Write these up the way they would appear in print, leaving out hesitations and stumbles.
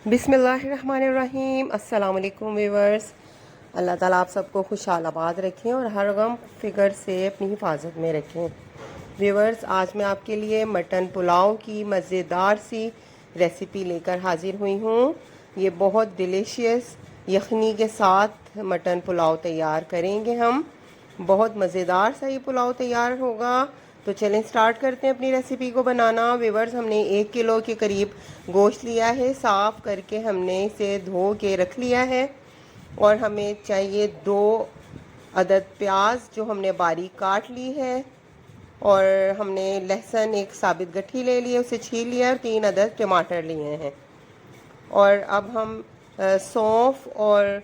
बिस्मिल्लाहिर्रहमानिर्रहीम। अस्सलाम वालेकुम व्यूवर्स। अल्लाह ताला आप सबको खुशहाल आबाद रखें और हर गम फिक्र से अपनी हिफाजत में रखें। व्यूवर्स, आज मैं आपके लिए मटन पुलाव की मज़ेदार सी रेसिपी लेकर हाजिर हुई हूँ। ये बहुत डिलीशियस यखनी के साथ मटन पुलाव तैयार करेंगे हम। बहुत मज़ेदार सा ये पुलाव तैयार होगा। तो चलें स्टार्ट करते हैं अपनी रेसिपी को बनाना। व्यूवर्स, हमने 1 किलो के करीब गोश्त लिया है। साफ़ करके हमने इसे धो के रख लिया है। और हमें चाहिए 2 अदद प्याज जो हमने बारीक काट ली है। और हमने लहसुन एक साबित गट्ठी ले ली है, उसे छील लिया है। और 3 अदद टमाटर लिए हैं। और अब हम सौंफ और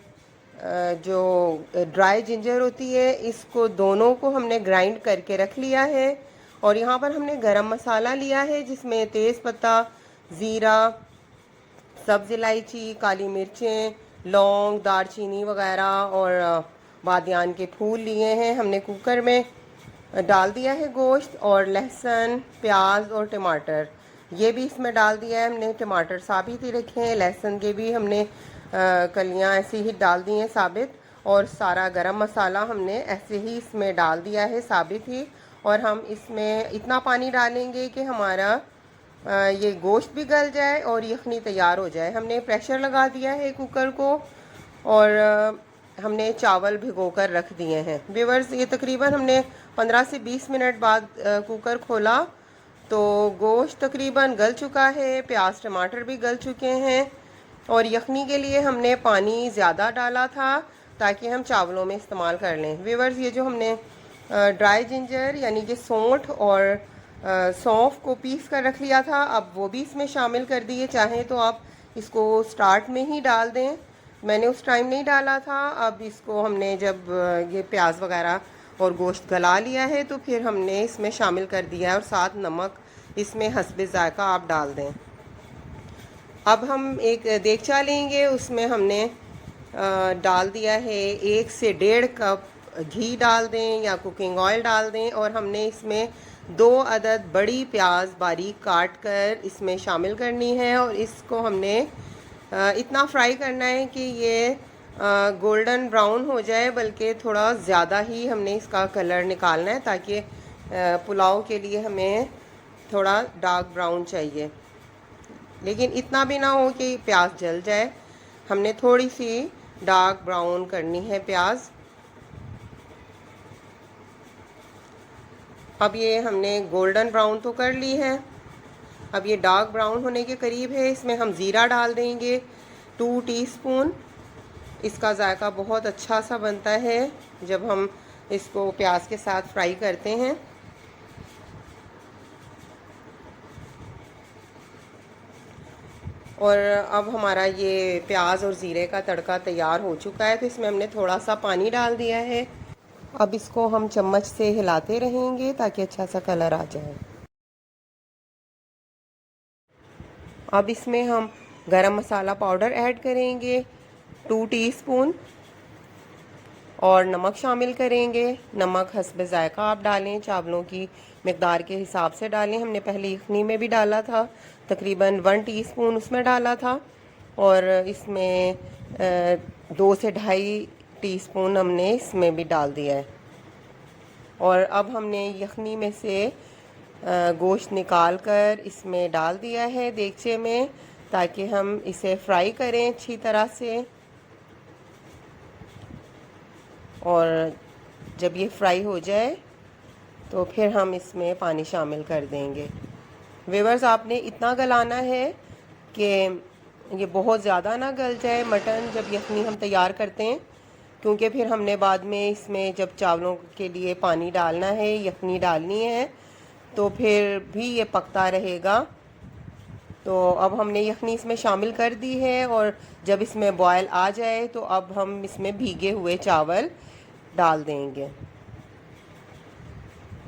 जो ड्राई जिंजर होती है, इसको दोनों को हमने ग्राइंड करके रख लिया है। और यहाँ पर हमने गरम मसाला लिया है, जिसमें तेज़ पत्ता, ज़ीरा, सब्ज़ इलायची, काली मिर्चें, लौंग, दालचीनी वगैरह और बादियान के फूल लिए हैं। हमने कुकर में डाल दिया है गोश्त। और लहसुन, प्याज और टमाटर ये भी इसमें डाल दिया है हमने। टमाटर साबित ही रखे हैं, लहसुन के भी हमने कलियां ऐसे ही डाल दी हैं साबित। और सारा गरम मसाला हमने ऐसे ही इसमें डाल दिया है साबित ही। और हम इसमें इतना पानी डालेंगे कि हमारा ये गोश्त भी गल जाए और यखनी तैयार हो जाए। हमने प्रेशर लगा दिया है कुकर को। और हमने चावल भिगो कर रख दिए हैं। व्यूअर्स, ये तकरीबन हमने 15 से 20 मिनट बाद कुकर खोला तो गोश्त तकरीबन गल चुका है, प्याज टमाटर भी गल चुके हैं। और यखनी के लिए हमने पानी ज़्यादा डाला था ताकि हम चावलों में इस्तेमाल कर लें। व्यूअर्स, ये जो हमने ड्राई जिंजर यानी कि सौंठ और सौंफ को पीस कर रख लिया था, अब वो भी इसमें शामिल कर दिए। चाहें तो आप इसको स्टार्ट में ही डाल दें, मैंने उस टाइम नहीं डाला था। अब इसको हमने जब ये प्याज वगैरह और गोश्त गला लिया है तो फिर हमने इसमें शामिल कर दिया है। और साथ नमक इसमें हस्बे ज़ायक़ा आप डाल दें। अब हम एक देगचा लेंगे, उसमें हमने डाल दिया है 1 से 1.5 कप घी डाल दें या कुकिंग ऑयल डाल दें। और हमने इसमें 2 अदद बड़ी प्याज बारीक काट कर इसमें शामिल करनी है। और इसको हमने इतना फ्राई करना है कि ये गोल्डन ब्राउन हो जाए, बल्कि थोड़ा ज़्यादा ही हमने इसका कलर निकालना है, ताकि पुलाव के लिए हमें थोड़ा डार्क ब्राउन चाहिए, लेकिन इतना भी ना हो कि प्याज जल जाए। हमने थोड़ी सी डार्क ब्राउन करनी है प्याज। अब ये हमने गोल्डन ब्राउन तो कर ली है, अब ये डार्क ब्राउन होने के करीब है। इसमें हम ज़ीरा डाल देंगे 2 टीस्पून। इसका जायका बहुत अच्छा सा बनता है जब हम इसको प्याज के साथ फ्राई करते हैं। और अब हमारा ये प्याज और ज़ीरे का तड़का तैयार हो चुका है, तो इसमें हमने थोड़ा सा पानी डाल दिया है। अब इसको हम चम्मच से हिलाते रहेंगे ताकि अच्छा सा कलर आ जाए। अब इसमें हम गरम मसाला पाउडर ऐड करेंगे 2 टीस्पून। और नमक शामिल करेंगे। नमक हस्ब ज़ायक़ा आप डालें, चावलों की मकदार के हिसाब से डालें। हमने पहले यखनी में भी डाला था, तकरीबन 1 टीस्पून उसमें डाला था। और इसमें 2 से 2.5 टीस्पून हमने इसमें भी डाल दिया है। और अब हमने यखनी में से गोश्त निकाल कर इसमें डाल दिया है देगचे में, ताकि हम इसे फ्राई करें अच्छी तरह से। और जब ये फ्राई हो जाए तो फिर हम इसमें पानी शामिल कर देंगे। व्यूअर्स, आपने इतना गलाना है कि ये बहुत ज़्यादा ना गल जाए मटन जब यखनी हम तैयार करते हैं, क्योंकि फिर हमने बाद में इसमें जब चावलों के लिए पानी डालना है, यखनी डालनी है, तो फिर भी ये पकता रहेगा। तो अब हमने यखनी इसमें शामिल कर दी है। और जब इसमें बॉयल आ जाए तो अब हम इसमें भीगे हुए चावल डाल देंगे।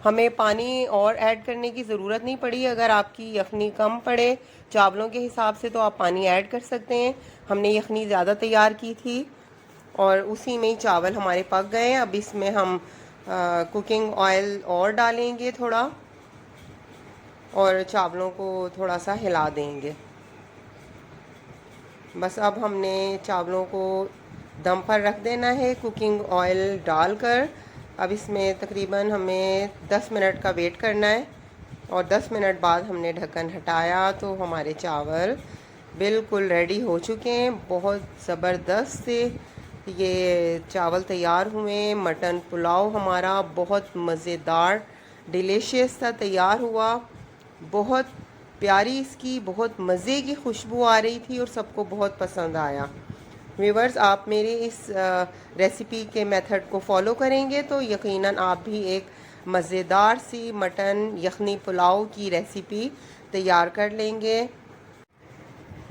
हमें पानी और ऐड करने की ज़रूरत नहीं पड़ी। अगर आपकी यखनी कम पड़े चावलों के हिसाब से तो आप पानी ऐड कर सकते हैं। हमने यखनी ज़्यादा तैयार की थी और उसी में ही चावल हमारे पक गए। अब इसमें हम कुकिंग ऑयल और डालेंगे थोड़ा, और चावलों को थोड़ा सा हिला देंगे। बस अब हमने चावलों को दम पर रख देना है कुकिंग ऑयल डालकर। अब इसमें तकरीबन हमें 10 मिनट का वेट करना है और 10 मिनट बाद हमने ढक्कन हटाया तो हमारे चावल बिल्कुल रेडी हो चुके हैं। बहुत ज़बरदस्त से ये चावल तैयार हुए। मटन पुलाव हमारा बहुत मज़ेदार डिलीशियस सा तैयार हुआ। बहुत प्यारी इसकी बहुत मज़े की खुशबू आ रही थी और सबको बहुत पसंद आया। व्यूवर्स, आप मेरे इस रेसिपी के मेथड को फॉलो करेंगे तो यकीनन आप भी एक मज़ेदार सी मटन यखनी पुलाव की रेसिपी तैयार कर लेंगे।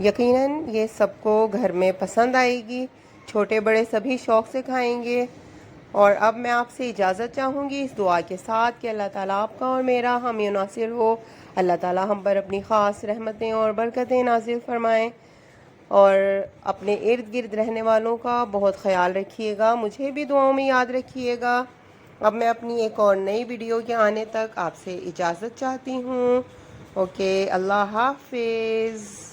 यकीनन ये सबको घर में पसंद आएगी, छोटे बड़े सभी शौक़ से खाएंगे। और अब मैं आपसे इजाज़त चाहूँगी इस दुआ के साथ कि अल्लाह ताला आपका और मेरा हामी नासिर हो। अल्लाह ताला हम पर अपनी ख़ास रहमतें और बरकतें नाज़िल फरमाएँ और अपने इर्द गिर्द रहने वालों का बहुत ख़याल रखिएगा। मुझे भी दुआओं में याद रखिएगा। अब मैं अपनी एक और नई वीडियो के आने तक आपसे इजाज़त चाहती हूँ। ओके, अल्लाह हाफ़िज़।